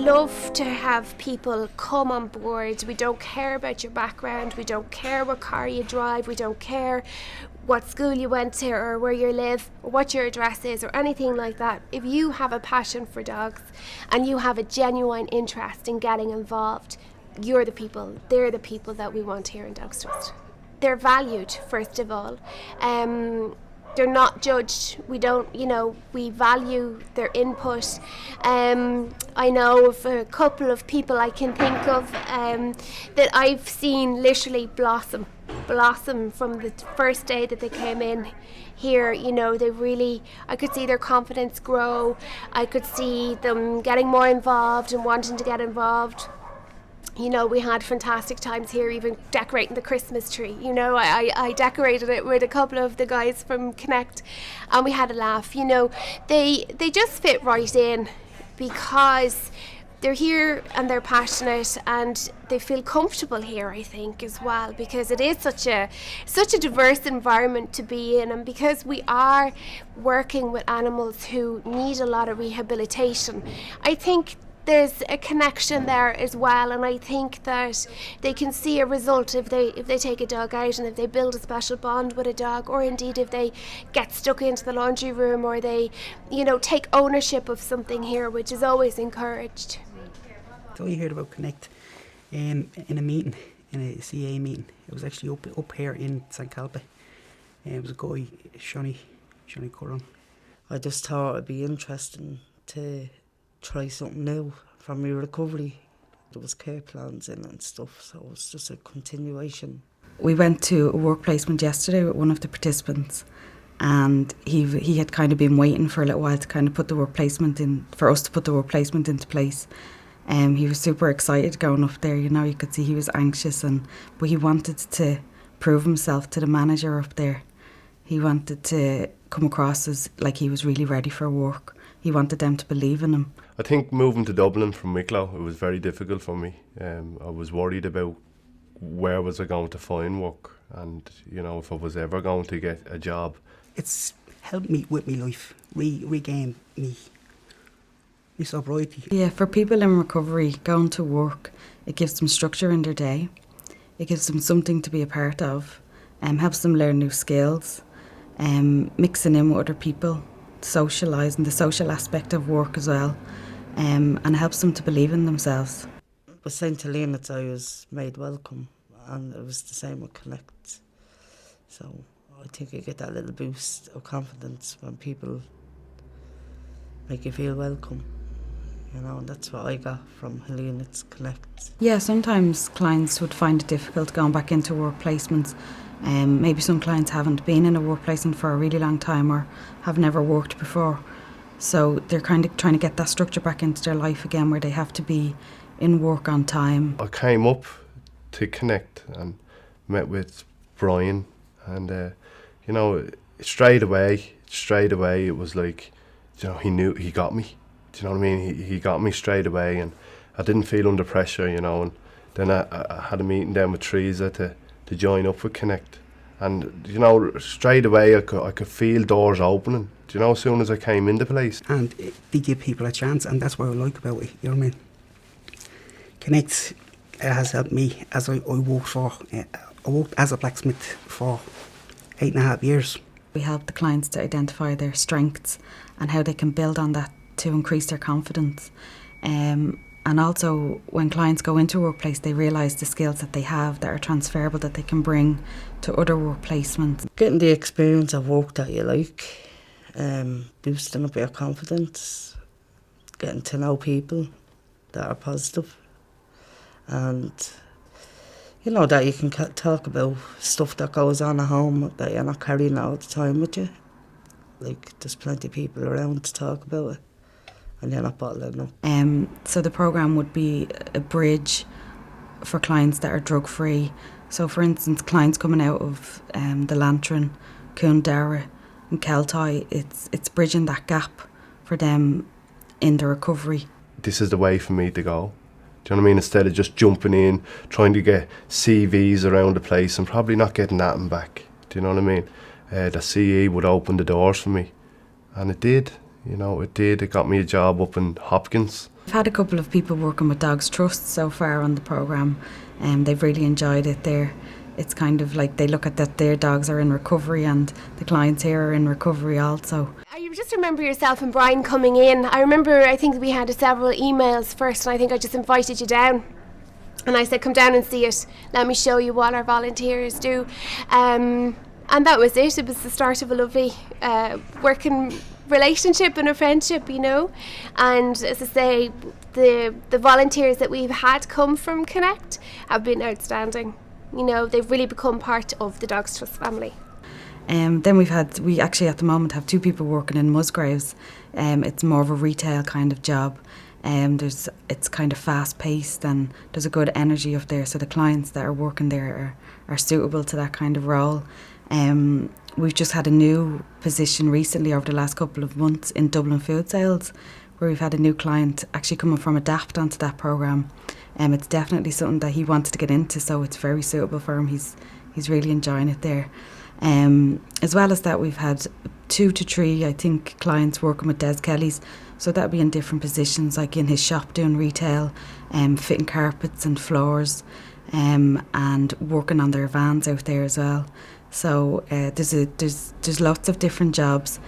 love to have people come on board. We don't care about your background, we don't care what car you drive, we don't care what school you went to or where you live or what your address is or anything like that. If you have a passion for dogs and you have a genuine interest in getting involved, they're the people that we want here in Dogs Trust. They're valued, first of all. They're not judged. We value their input. I know of a couple of people I can think of that I've seen literally blossom from the first day that they came in here. I could see their confidence grow. I could see them getting more involved and wanting to get involved. We had fantastic times here, even decorating the Christmas tree. I decorated it with a couple of the guys from Connect, and we had a laugh. They just fit right in because they're here and they're passionate and they feel comfortable here, I think, as well, because it is such a diverse environment to be in, and because we are working with animals who need a lot of rehabilitation, I think there's a connection there as well, and I think that they can see a result if they take a dog out and if they build a special bond with a dog, or indeed if they get stuck into the laundry room, or they take ownership of something here, which is always encouraged. So you heard about Connect in a meeting, in a CA meeting. It was actually up here in Sankalpa. It was a guy, Shani Curran. I just thought it'd be interesting to try something new for my recovery. There was care plans in and stuff, so it was just a continuation. We went to a work placement yesterday with one of the participants, and he had kind of been waiting for a little while to kind of put the work placement in, for us to put the work placement into place. He was super excited going up there. You could see he was anxious, but he wanted to prove himself to the manager up there. He wanted to come across as like he was really ready for work. He wanted them to believe in him. I think moving to Dublin from Wicklow, it was very difficult for me. I was worried about where was I going to find work, and if I was ever going to get a job. It's helped me with my life, regain me sobriety. Yeah, for people in recovery, going to work, it gives them structure in their day. It gives them something to be a part of, helps them learn new skills, mixing in with other people, socialising, the social aspect of work as well, and helps them to believe in themselves. With St Helena's I was made welcome, and it was the same with Connect. So I think you get that little boost of confidence when people make you feel welcome. And that's what I got from Helena's Connect. Yeah, sometimes clients would find it difficult going back into work placements. Maybe some clients haven't been in a work placement for a really long time or have never worked before. So they're kind of trying to get that structure back into their life again, where they have to be in work on time. I came up to Connect and met with Brian, and straight away it was like, he got me. Do you know what I mean? He got me straight away, and I didn't feel under pressure, and then I had a meeting down with Teresa to join up with Connect, and straight away I could feel doors opening, as soon as I came into place. And they give people a chance, and that's what I like about it, you know what I mean? Connect has helped me as I worked as a blacksmith for 8.5 years. We help the clients to identify their strengths and how they can build on that to increase their confidence. And also, when clients go into a workplace, they realise the skills that they have that are transferable, that they can bring to other work placements. Getting the experience of work that you like, boosting up your confidence, getting to know people that are positive, and that you can talk about stuff that goes on at home that you're not carrying all the time with you. Like, there's plenty of people around to talk about it, and you're not bottling up. So the programme would be a bridge for clients that are drug-free. So, for instance, clients coming out of the Lantern, Coondara and Keltai, it's bridging that gap for them in the recovery. This is the way for me to go. Do you know what I mean? Instead of just jumping in, trying to get CVs around the place and probably not getting that back. Do you know what I mean? The CE would open the doors for me. And it did. It did. It got me a job up in Hopkins. I've had a couple of people working with Dogs Trust so far on the programme, and they've really enjoyed it there. It's kind of like they look at that their dogs are in recovery and the clients here are in recovery also. I just remember yourself and Brian coming in. I think we had several emails first, and I think I just invited you down. And I said, come down and see it. Let me show you what our volunteers do. And that was it. It was the start of a lovely working relationship and a friendship, you know. And as I say, the volunteers that we've had come from Connect have been outstanding. You know, they've really become part of the Dogs Trust family. Then we actually at the moment have 2 people working in Musgraves. It's more of a retail kind of job. It's kind of fast paced and there's a good energy up there, so the clients that are working there are suitable to that kind of role. We've just had a new position recently over the last couple of months in Dublin Food Sales, where we've had a new client actually coming from Adapt onto that programme. It's definitely something that he wanted to get into, so it's very suitable for him. He's really enjoying it there. As well as that, we've had 2 to 3, I think, clients working with Des Kelly's. So that'll be in different positions, like in his shop doing retail, fitting carpets and floors, and working on their vans out there as well. So there's lots of different jobs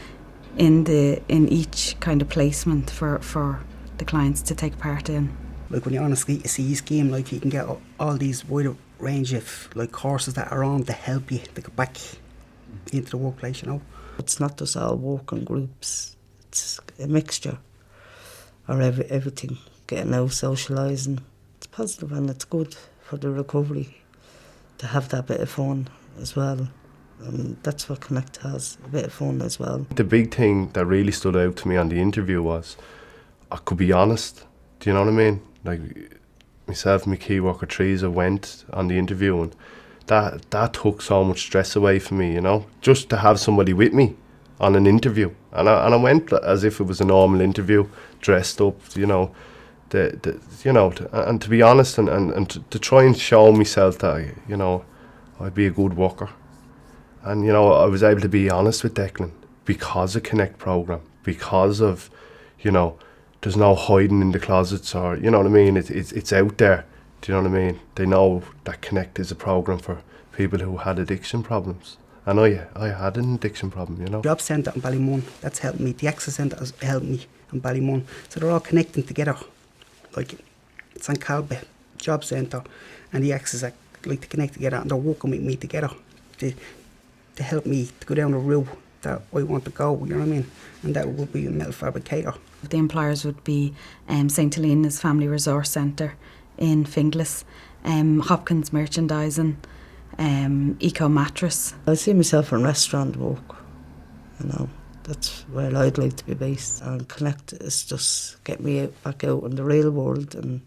in each kind of placement for the clients to take part in. Like when you're on a CE scheme, like you can get all these wide range of like courses that are on to help you to get back into the workplace, you know. It's not just all work in groups, it's a mixture of everything, getting out, socialising. It's positive and it's good for the recovery to have that bit of fun as well. That's what Connect has, a bit of fun as well. The big thing that really stood out to me on the interview was I could be honest. Do you know what I mean? Like myself and my key worker Teresa went on the interview, and that took so much stress away from me, you know, just to have somebody with me on an interview. And I went as if it was a normal interview, dressed up, you know, and to be honest and to try and show myself that, you know, I'd be a good worker. And, you know, I was able to be honest with Declan because of Connect programme, because of, you know, there's no hiding in the closets, or, you know what I mean, it's out there. Do you know what I mean? They know that Connect is a programme for people who had addiction problems. And I had an addiction problem, you know. Job centre in Ballymun, that's helped me. The Access Centre has helped me in Ballymun. So they're all connecting together. Like Sankalpa Job Centre and the Access like to connect together, and they're working with me together to help me to go down the route that I want to go, you know what I mean? And that would be a metal fabricator. The employers would be St Helena's Family Resource Centre in Finglas, Hopkins Merchandising, Eco Mattress. I see myself in restaurant work, you know, that's where I'd like to be based. And Connect is just get me back out in the real world and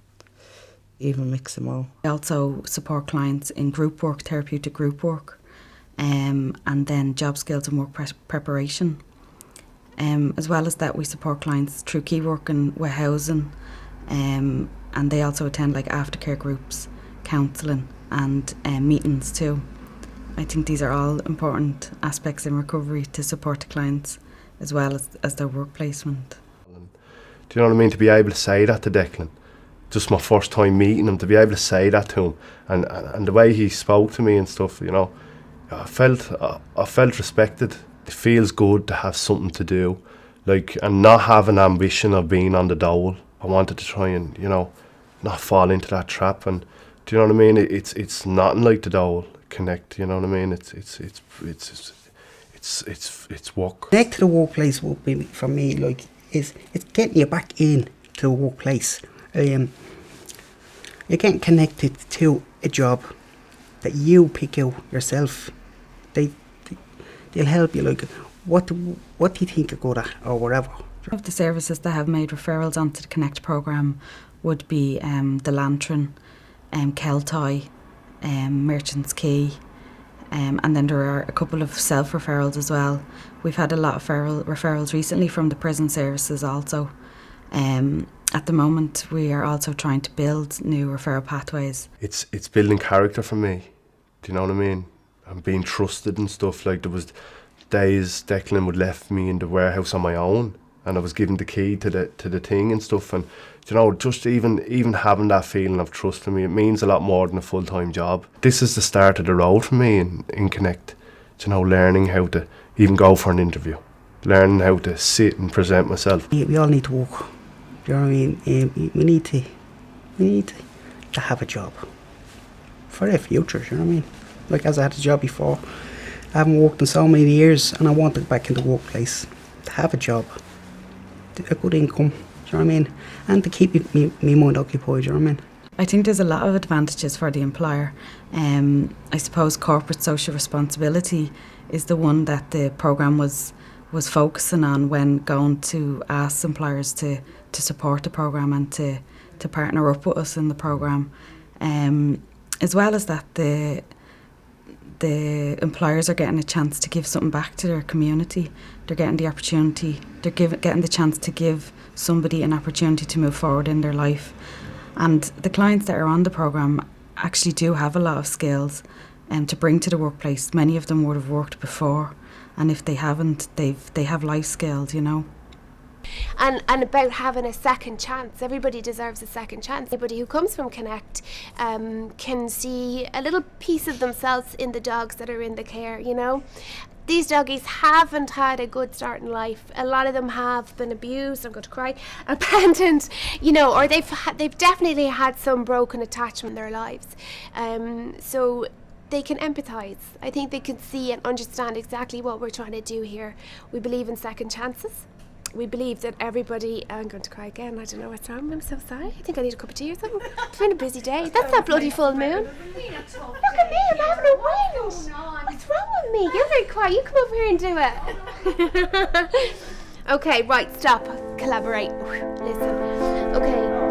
even mix them all. I also support clients in group work, therapeutic group work, and then job skills and work preparation. As well as that, we support clients through key work and warehousing, and they also attend like aftercare groups, counselling and meetings too. I think these are all important aspects in recovery to support the clients as well as their work placement. Do you know what I mean? To be able to say that to Declan, just my first time meeting him, to be able to say that to him, and the way he spoke to me and stuff, you know, I felt respected. It feels good to have something to do, like, and not have an ambition of being on the dole. I wanted to try and, you know, not fall into that trap. And do you know what I mean? It's nothing like the dole. Connect. You know what I mean? It's work. Connect to the workplace would be for me like it's getting you back in to the workplace. You're getting connected to a job that you pick out yourself. They'll help you, like, what do you think you're good at, or whatever. One of the services that have made referrals onto the Connect programme would be the Lantern, Keltoy, Merchants Quay, and then there are a couple of self-referrals as well. We've had a lot of referrals recently from the prison services also. At the moment, we are also trying to build new referral pathways. It's building character for me. Do you know what I mean? And being trusted and stuff. Like, there was days Declan would left me in the warehouse on my own, and I was given the key to the thing and stuff. And you know, just even having that feeling of trust in me, it means a lot more than a full-time job. This is the start of the road for me in Connect. You know, learning how to even go for an interview, learning how to sit and present myself. We all need to work. Do you know what I mean? We need to have a job for our future. Do you know what I mean? Like, as I had a job before, I haven't worked in so many years, and I want to get back in the workplace to have a job, a good income. Do you know what I mean? And to keep me mind occupied. Do you know what I mean? I think there's a lot of advantages for the employer. I suppose corporate social responsibility is the one that the programme was focusing on when going to ask employers to support the programme and to partner up with us in the programme. As well as that, the employers are getting a chance to give something back to their community. They're getting the opportunity, getting the chance to give somebody an opportunity to move forward in their life. And the clients that are on the programme actually do have a lot of skills to bring to the workplace. Many of them would have worked before, and if they haven't, they have life skills, you know. And about having a second chance. Everybody deserves a second chance. Anybody who comes from Connect can see a little piece of themselves in the dogs that are in the care, you know. These doggies haven't had a good start in life. A lot of them have been abused, I'm going to cry, abandoned, you know, or they've definitely had some broken attachment in their lives. So they can empathise. I think they can see and understand exactly what we're trying to do here. We believe in second chances. We believe that everybody... I'm going to cry again. I don't know what's wrong. I'm so sorry. I think I need a cup of tea or something. It's been a busy day. That's that bloody full moon. Look at me. I'm having a wind. What's wrong with me? You're very quiet. You come over here and do it. Okay, right. Stop. Collaborate. Listen. Okay.